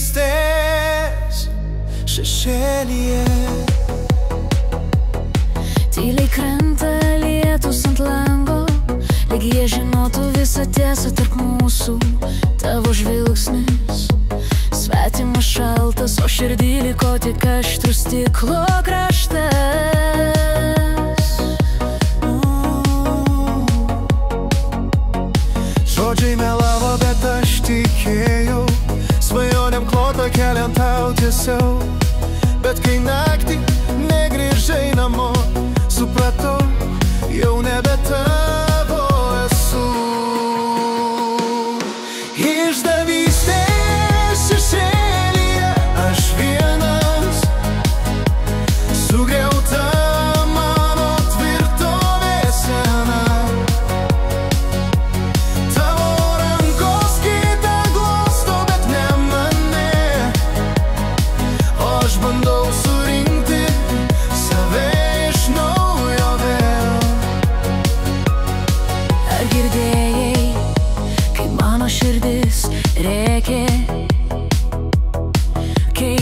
išdavystės šešėlyje. Tyliai krenta lietus ant lango, lyg jie žinotų visą tiesą tarp mūsų. Tavo žvilgsnis svetimas šaltas, o širdį liko tik aštrus stiklo kraštas. Žodžiai melavo, bet aš tikėjau, svajonėm klotą keliant tau tiesiau. Bet kai naktį negrįžai namo, supratau, jau nebe tavo esu. Išdavystės šešėlyje aš vienas, sugriauta mano tvirtovė sena. Tavo rankos kitą glosto, bet ne mane, o aš bandau surinkti save iš naujo vėl. Ar girdėjai, mano širdis rėkė, kai